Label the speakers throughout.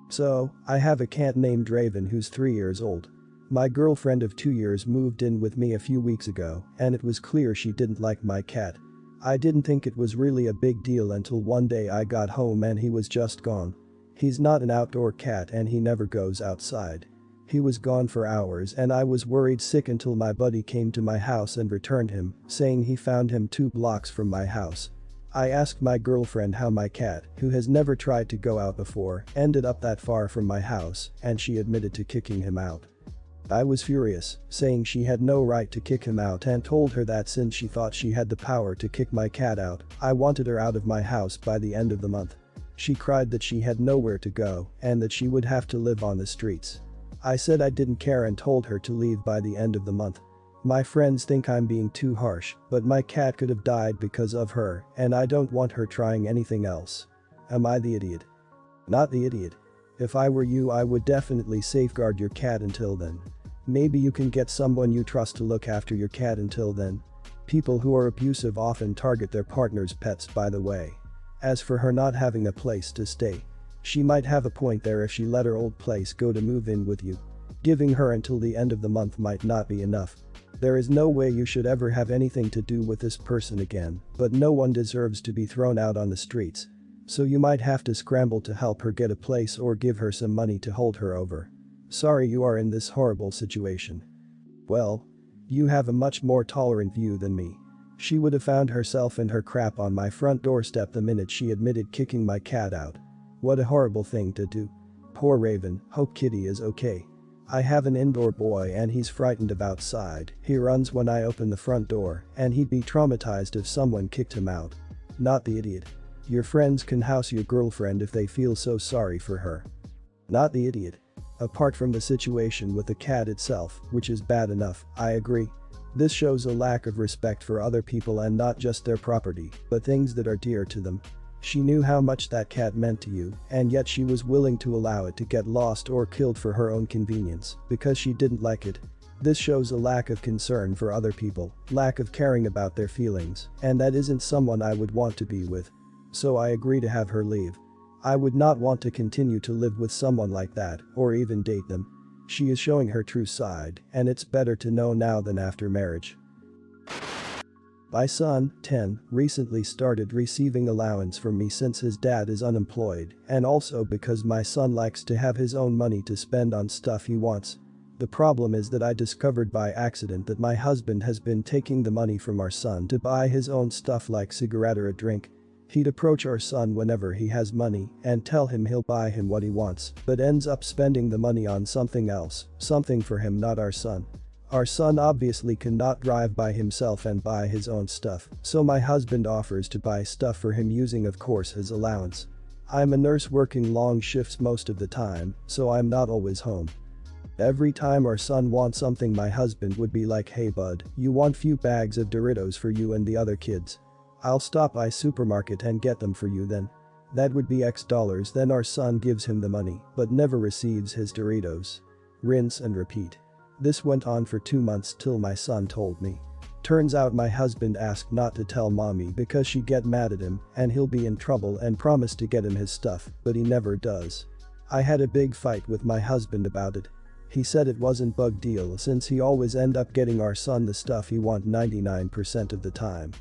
Speaker 1: So, I have a cat named Raven who's 3 years old. My girlfriend of 2 years moved in with me a few weeks ago, and it was clear she didn't like my cat. I didn't think it was really a big deal until one day I got home and he was just gone. He's not an outdoor cat and he never goes outside. He was gone for hours and I was worried sick until my buddy came to my house and returned him, saying he found him 2 blocks from my house. I asked my girlfriend how my cat, who has never tried to go out before, ended up that far from my house, and she admitted to kicking him out. I was furious, saying she had no right to kick him out and told her that since she thought she had the power to kick my cat out, I wanted her out of my house by the end of the month. She cried that she had nowhere to go and that she would have to live on the streets. I said I didn't care and told her to leave by the end of the month. My friends think I'm being too harsh, but my cat could have died because of her and I don't want her trying anything else. Am I the idiot? Not the idiot. If I were you, I would definitely safeguard your cat until then. Maybe you can get someone you trust to look after your cat until then. People who are abusive often target their partner's pets, by the way. As for her not having a place to stay, she might have a point there if she let her old place go to move in with you. Giving her until the end of the month might not be enough. There is no way you should ever have anything to do with this person again, but no one deserves to be thrown out on the streets. So you might have to scramble to help her get a place or give her some money to hold her over. Sorry you are in this horrible situation. Well, you have a much more tolerant view than me. She would have found herself and her crap on my front doorstep the minute she admitted kicking my cat out. What a horrible thing to do. Poor Raven, hope Kitty is okay. I have an indoor boy and he's frightened of outside. He runs when I open the front door and he'd be traumatized if someone kicked him out. Not the idiot. Your friends can house your girlfriend if they feel so sorry for her. Not the idiot. Apart from the situation with the cat itself, which is bad enough, I agree. This shows a lack of respect for other people and not just their property, but things that are dear to them. She knew how much that cat meant to you, and yet she was willing to allow it to get lost or killed for her own convenience, because she didn't like it. This shows a lack of concern for other people, lack of caring about their feelings, and that isn't someone I would want to be with. So I agree to have her leave. I would not want to continue to live with someone like that, or even date them. She is showing her true side, and it's better to know now than after marriage. My son, 10, recently started receiving allowance from me since his dad is unemployed, and also because my son likes to have his own money to spend on stuff he wants. The problem is that I discovered by accident that my husband has been taking the money from our son to buy his own stuff like cigarette or a drink. He'd approach our son whenever he has money and tell him he'll buy him what he wants, but ends up spending the money on something else, something for him, not our son. Our son obviously cannot drive by himself and buy his own stuff, so my husband offers to buy stuff for him using, of course, his allowance. I'm a nurse working long shifts most of the time, so I'm not always home. Every time our son wants something, my husband would be like, "Hey bud, you want few bags of Doritos for you and the other kids? I'll stop by supermarket and get them for you then." That would be X dollars, then our son gives him the money, but never receives his Doritos. Rinse and repeat. This went on for 2 months till my son told me. Turns out my husband asked not to tell mommy because she'd get mad at him and he'll be in trouble, and promised to get him his stuff, but he never does. I had a big fight with my husband about it. He said it wasn't big deal since he always end up getting our son the stuff he want 99% of the time.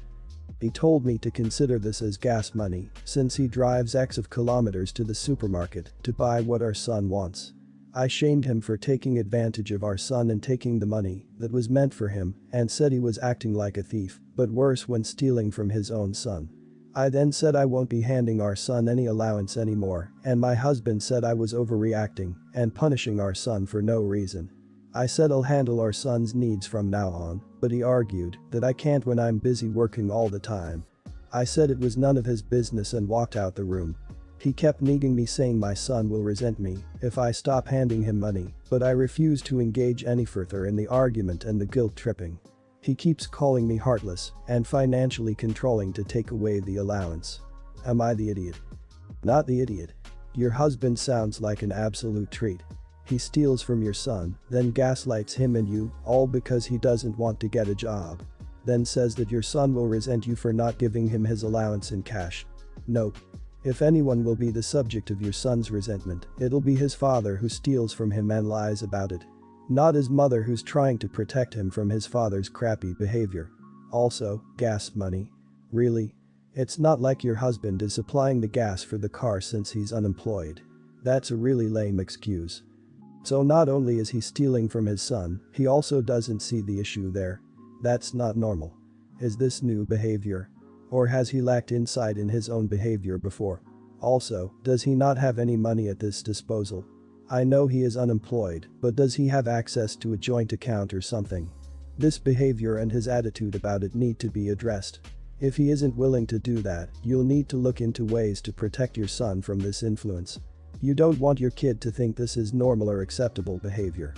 Speaker 1: He told me to consider this as gas money since he drives X of kilometers to the supermarket to buy what our son wants. I shamed him for taking advantage of our son and taking the money that was meant for him, and said he was acting like a thief, but worse when stealing from his own son. I then said I won't be handing our son any allowance anymore, and my husband said I was overreacting and punishing our son for no reason. I said I'll handle our son's needs from now on, but he argued that I can't when I'm busy working all the time. I said it was none of his business and walked out the room. He kept nagging me saying my son will resent me if I stop handing him money, but I refused to engage any further in the argument and the guilt tripping. He keeps calling me heartless and financially controlling to take away the allowance. Am I the idiot? Not the idiot. Your husband sounds like an absolute treat. He steals from your son, then gaslights him and you, all because he doesn't want to get a job. Then says that your son will resent you for not giving him his allowance in cash. Nope. If anyone will be the subject of your son's resentment, it'll be his father who steals from him and lies about it. Not his mother who's trying to protect him from his father's crappy behavior. Also, gas money. Really? It's not like your husband is supplying the gas for the car since he's unemployed. That's a really lame excuse. So not only is he stealing from his son, he also doesn't see the issue there. That's not normal. Is this new behavior? Or has he lacked insight in his own behavior before? Also, does he not have any money at his disposal? I know he is unemployed, but does he have access to a joint account or something? This behavior and his attitude about it need to be addressed. If he isn't willing to do that, you'll need to look into ways to protect your son from this influence. You don't want your kid to think this is normal or acceptable behavior.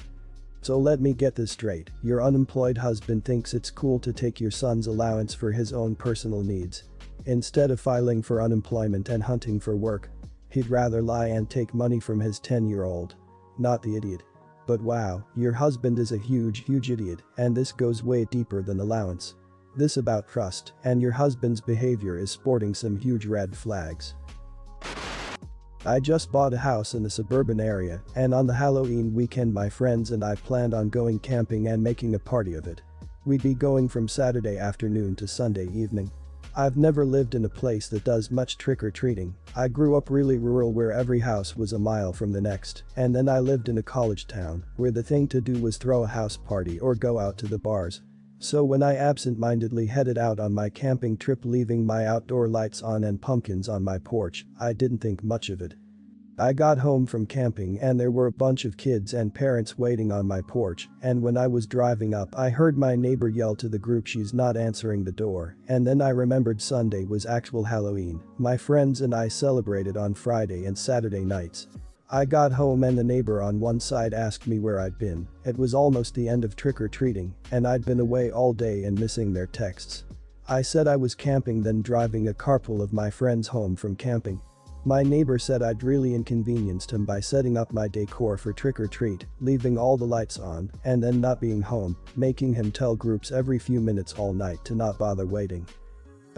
Speaker 1: So let me get this straight, your unemployed husband thinks it's cool to take your son's allowance for his own personal needs. Instead of filing for unemployment and hunting for work, he'd rather lie and take money from his 10-year-old. Not the idiot. But wow, your husband is a huge idiot, and this goes way deeper than allowance. This about trust, and your husband's behavior is sporting some huge red flags. I just bought a house in a suburban area, and on the Halloween weekend my friends and I planned on going camping and making a party of it. We'd be going from Saturday afternoon to Sunday evening. I've never lived in a place that does much trick-or-treating. I grew up really rural where every house was a mile from the next, and then I lived in a college town where the thing to do was throw a house party or go out to the bars. So when I absent-mindedly headed out on my camping trip leaving my outdoor lights on and pumpkins on my porch, I didn't think much of it. I got home from camping and there were a bunch of kids and parents waiting on my porch, and when I was driving up I heard my neighbor yell to the group she's not answering the door, and then I remembered Sunday was actual Halloween. My friends and I celebrated on Friday and Saturday nights. I got home and the neighbor on one side asked me where I'd been. It was almost the end of trick-or-treating, and I'd been away all day and missing their texts. I said I was camping, then driving a carpool of my friends home from camping. My neighbor said I'd really inconvenienced him by setting up my decor for trick-or-treat, leaving all the lights on, and then not being home, making him tell groups every few minutes all night to not bother waiting.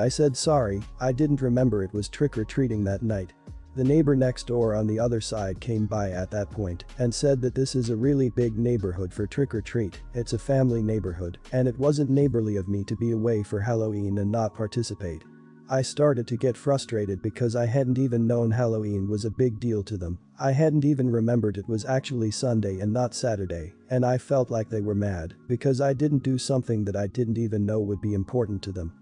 Speaker 1: I said sorry, I didn't remember it was trick-or-treating that night. The neighbor next door on the other side came by at that point and said that this is a really big neighborhood for trick-or-treat, it's a family neighborhood, and it wasn't neighborly of me to be away for Halloween and not participate. I started to get frustrated because I hadn't even known Halloween was a big deal to them. I hadn't even remembered it was actually Sunday and not Saturday, and I felt like they were mad because I didn't do something that I didn't even know would be important to them.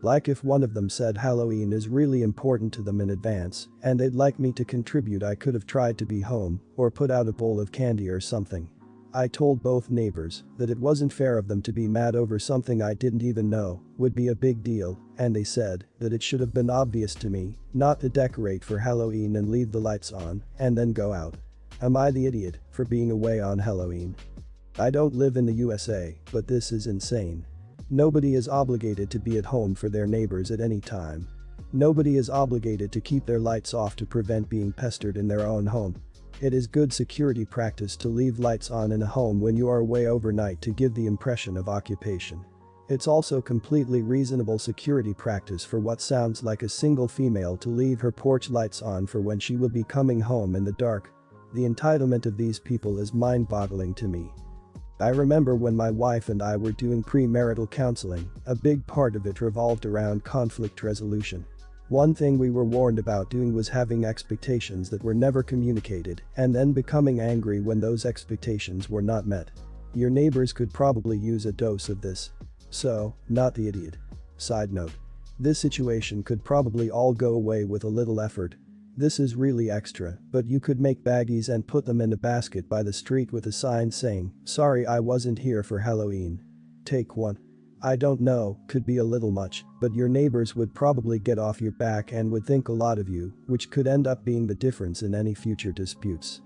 Speaker 1: Like if one of them said Halloween is really important to them in advance and they'd like me to contribute, I could have tried to be home or put out a bowl of candy or something. I told both neighbors that it wasn't fair of them to be mad over something I didn't even know would be a big deal, and they said that it should have been obvious to me not to decorate for Halloween and leave the lights on and then go out. Am I the idiot for being away on Halloween? I don't live in the USA, but this is insane. Nobody is obligated to be at home for their neighbors at any time. Nobody is obligated to keep their lights off to prevent being pestered in their own home. It is good security practice to leave lights on in a home when you are away overnight to give the impression of occupation. It's also completely reasonable security practice for what sounds like a single female to leave her porch lights on for when she will be coming home in the dark. The entitlement of these people is mind-boggling to me. I remember when my wife and I were doing premarital counseling, a big part of it revolved around conflict resolution. One thing we were warned about doing was having expectations that were never communicated and then becoming angry when those expectations were not met. Your neighbors could probably use a dose of this. So, not the idiot. Side note. This situation could probably all go away with a little effort. This is really extra, but you could make baggies and put them in a basket by the street with a sign saying, "Sorry I wasn't here for Halloween." Take one. I don't know, could be a little much, but your neighbors would probably get off your back and would think a lot of you, which could end up being the difference in any future disputes.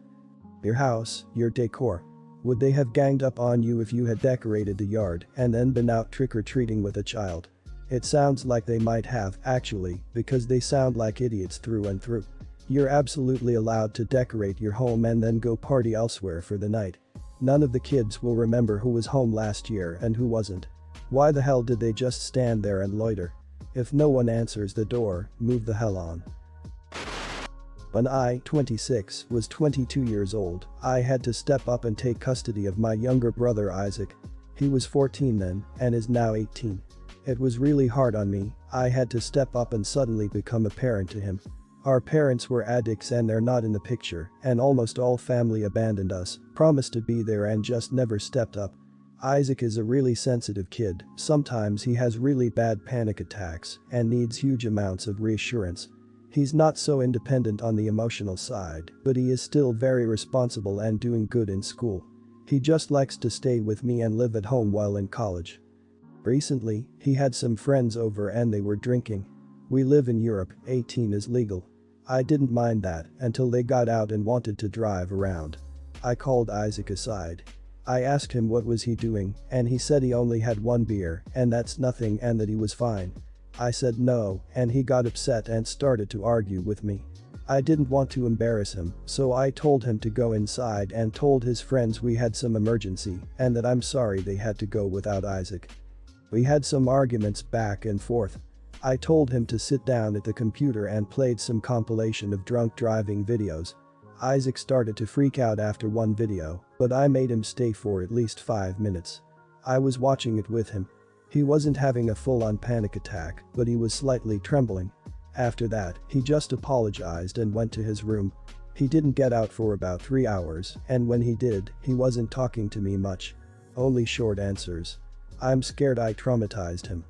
Speaker 1: Your house, your decor. Would they have ganged up on you if you had decorated the yard and then been out trick-or-treating with a child? It sounds like they might have, actually, because they sound like idiots through and through. You're absolutely allowed to decorate your home and then go party elsewhere for the night. None of the kids will remember who was home last year and who wasn't. Why the hell did they just stand there and loiter? If no one answers the door, move the hell on. When I, 26, was 22 years old, I had to step up and take custody of my younger brother Isaac. He was 14 then and is now 18. It was really hard on me. I had to step up and suddenly become a parent to him. Our parents were addicts and they're not in the picture, and almost all family abandoned us, promised to be there and just never stepped up. Isaac is a really sensitive kid. Sometimes he has really bad panic attacks and needs huge amounts of reassurance. He's not so independent on the emotional side, but he is still very responsible and doing good in school. He just likes to stay with me and live at home while in college. Recently, he had some friends over and they were drinking. We live in Europe, 18 is legal. I didn't mind that until they got out and wanted to drive around. I called Isaac aside. I asked him what was he doing and he said he only had one beer and that's nothing and that he was fine. I said no and he got upset and started to argue with me. I didn't want to embarrass him, so I told him to go inside and told his friends we had some emergency and that I'm sorry they had to go without Isaac. We had some arguments back and forth. I told him to sit down at the computer and played some compilation of drunk driving videos. Isaac started to freak out after one video, but I made him stay for at least 5 minutes. I was watching it with him. He wasn't having a full-on panic attack, but he was slightly trembling. After that, he just apologized and went to his room. He didn't get out for about 3 hours, and when he did, he wasn't talking to me much. Only short answers. I'm scared I traumatized him.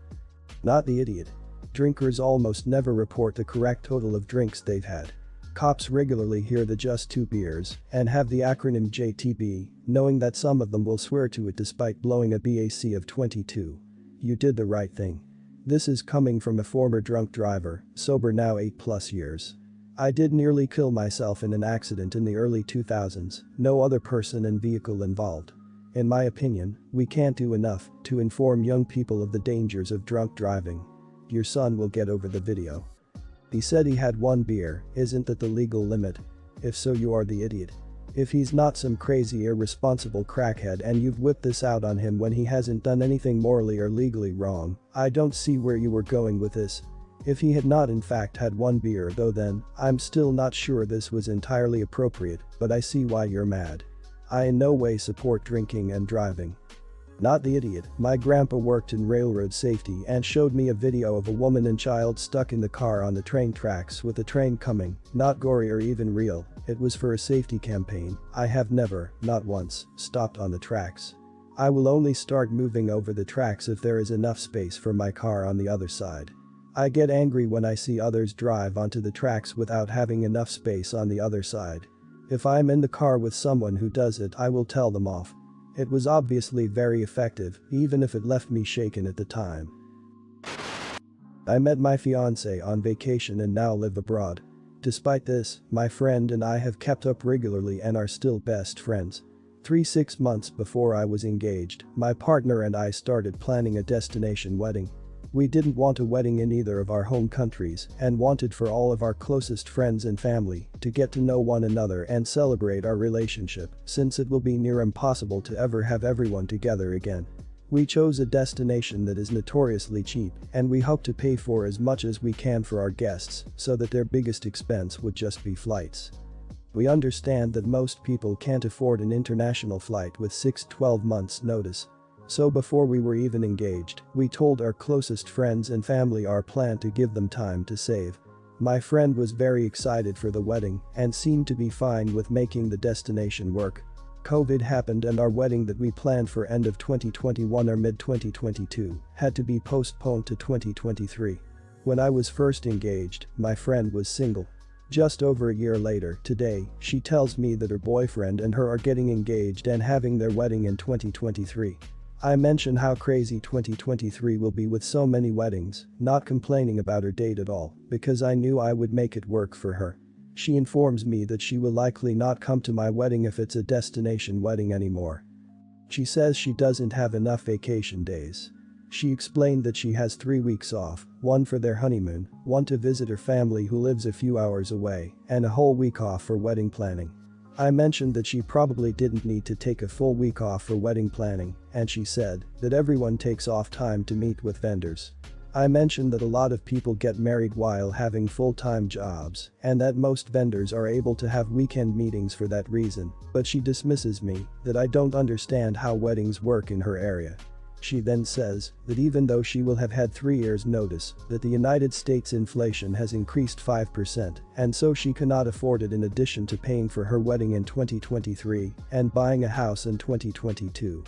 Speaker 1: Not the idiot. Drinkers almost never report the correct total of drinks they've had. Cops regularly hear the just 2 beers and have the acronym JTB, knowing that some of them will swear to it despite blowing a BAC of 22. You did the right thing. This is coming from a former drunk driver, sober now 8+ years. I did nearly kill myself in an accident in the early 2000s, no other person and vehicle involved. In my opinion, we can't do enough to inform young people of the dangers of drunk driving. Your son will get over the video. He said he had 1 beer, isn't that the legal limit? If so, you are the idiot. If he's not some crazy irresponsible crackhead and you've whipped this out on him when he hasn't done anything morally or legally wrong, I don't see where you were going with this. If he had not in fact had 1 beer though, then I'm still not sure this was entirely appropriate, but I see why you're mad. I in no way support drinking and driving. Not the idiot. My grandpa worked in railroad safety and showed me a video of a woman and child stuck in the car on the train tracks with the train coming, not gory or even real. It was for a safety campaign. I have never, not once, stopped on the tracks. I will only start moving over the tracks if there is enough space for my car on the other side. I get angry when I see others drive onto the tracks without having enough space on the other side. If I'm in the car with someone who does it, I will tell them off. It was obviously very effective, even if it left me shaken at the time. I met my fiancé on vacation and now live abroad. Despite this, my friend and I have kept up regularly and are still best friends. 6 months before I was engaged, my partner and I started planning a destination wedding. We didn't want a wedding in either of our home countries and wanted for all of our closest friends and family to get to know one another and celebrate our relationship, since it will be near impossible to ever have everyone together again. We chose a destination that is notoriously cheap, and we hope to pay for as much as we can for our guests so that their biggest expense would just be flights. We understand that most people can't afford an international flight with 6-12 months notice. So before we were even engaged, we told our closest friends and family our plan to give them time to save. My friend was very excited for the wedding and seemed to be fine with making the destination work. COVID happened and our wedding that we planned for end of 2021 or mid-2022 had to be postponed to 2023. When I was first engaged, my friend was single. Just over a year later, today, she tells me that her boyfriend and her are getting engaged and having their wedding in 2023. I mention how crazy 2023 will be with so many weddings, not complaining about her date at all, because I knew I would make it work for her. She informs me that she will likely not come to my wedding if it's a destination wedding anymore. She says she doesn't have enough vacation days. She explained that she has 3 weeks off, 1 for their honeymoon, 1 to visit her family who lives a few hours away, and a whole week off for wedding planning. I mentioned that she probably didn't need to take a full week off for wedding planning, and she said that everyone takes off time to meet with vendors. I mentioned that a lot of people get married while having full-time jobs and that most vendors are able to have weekend meetings for that reason, but she dismisses me that I don't understand how weddings work in her area. She then says that even though she will have had 3 years' notice, that the United States inflation has increased 5% and so she cannot afford it in addition to paying for her wedding in 2023 and buying a house in 2022.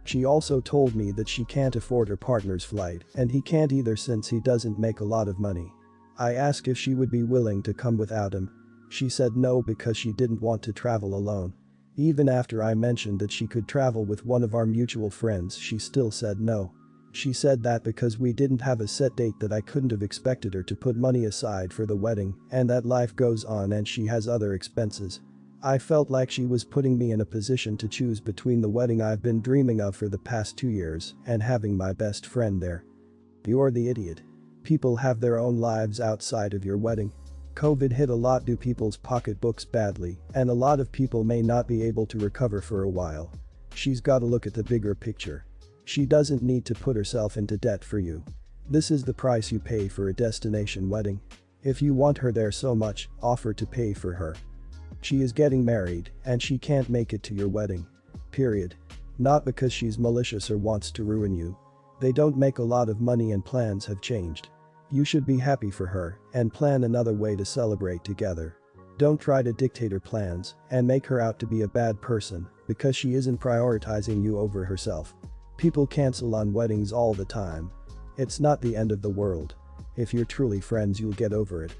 Speaker 1: She also told me that she can't afford her partner's flight and he can't either since he doesn't make a lot of money. I asked if she would be willing to come without him. She said no because she didn't want to travel alone. Even after I mentioned that she could travel with one of our mutual friends, she still said no. She said that because we didn't have a set date that I couldn't have expected her to put money aside for the wedding and that life goes on and she has other expenses. I felt like she was putting me in a position to choose between the wedding I've been dreaming of for the past 2 years and having my best friend there. You're the idiot. People have their own lives outside of your wedding. COVID hit a lot of people's pocketbooks badly, and a lot of people may not be able to recover for a while. She's gotta look at the bigger picture. She doesn't need to put herself into debt for you. This is the price you pay for a destination wedding. If you want her there so much, offer to pay for her. She is getting married, and she can't make it to your wedding. Period. Not because she's malicious or wants to ruin you. They don't make a lot of money and plans have changed. You should be happy for her and plan another way to celebrate together. Don't try to dictate her plans and make her out to be a bad person because she isn't prioritizing you over herself. People cancel on weddings all the time. It's not the end of the world. If you're truly friends, you'll get over it.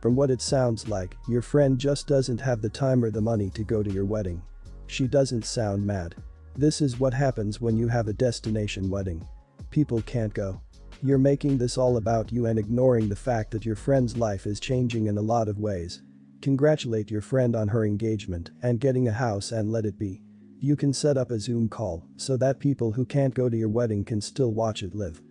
Speaker 1: From what it sounds like, your friend just doesn't have the time or the money to go to your wedding. She doesn't sound mad. This is what happens when you have a destination wedding. People can't go. You're making this all about you and ignoring the fact that your friend's life is changing in a lot of ways. Congratulate your friend on her engagement and getting a house and let it be. You can set up a Zoom call so that people who can't go to your wedding can still watch it live.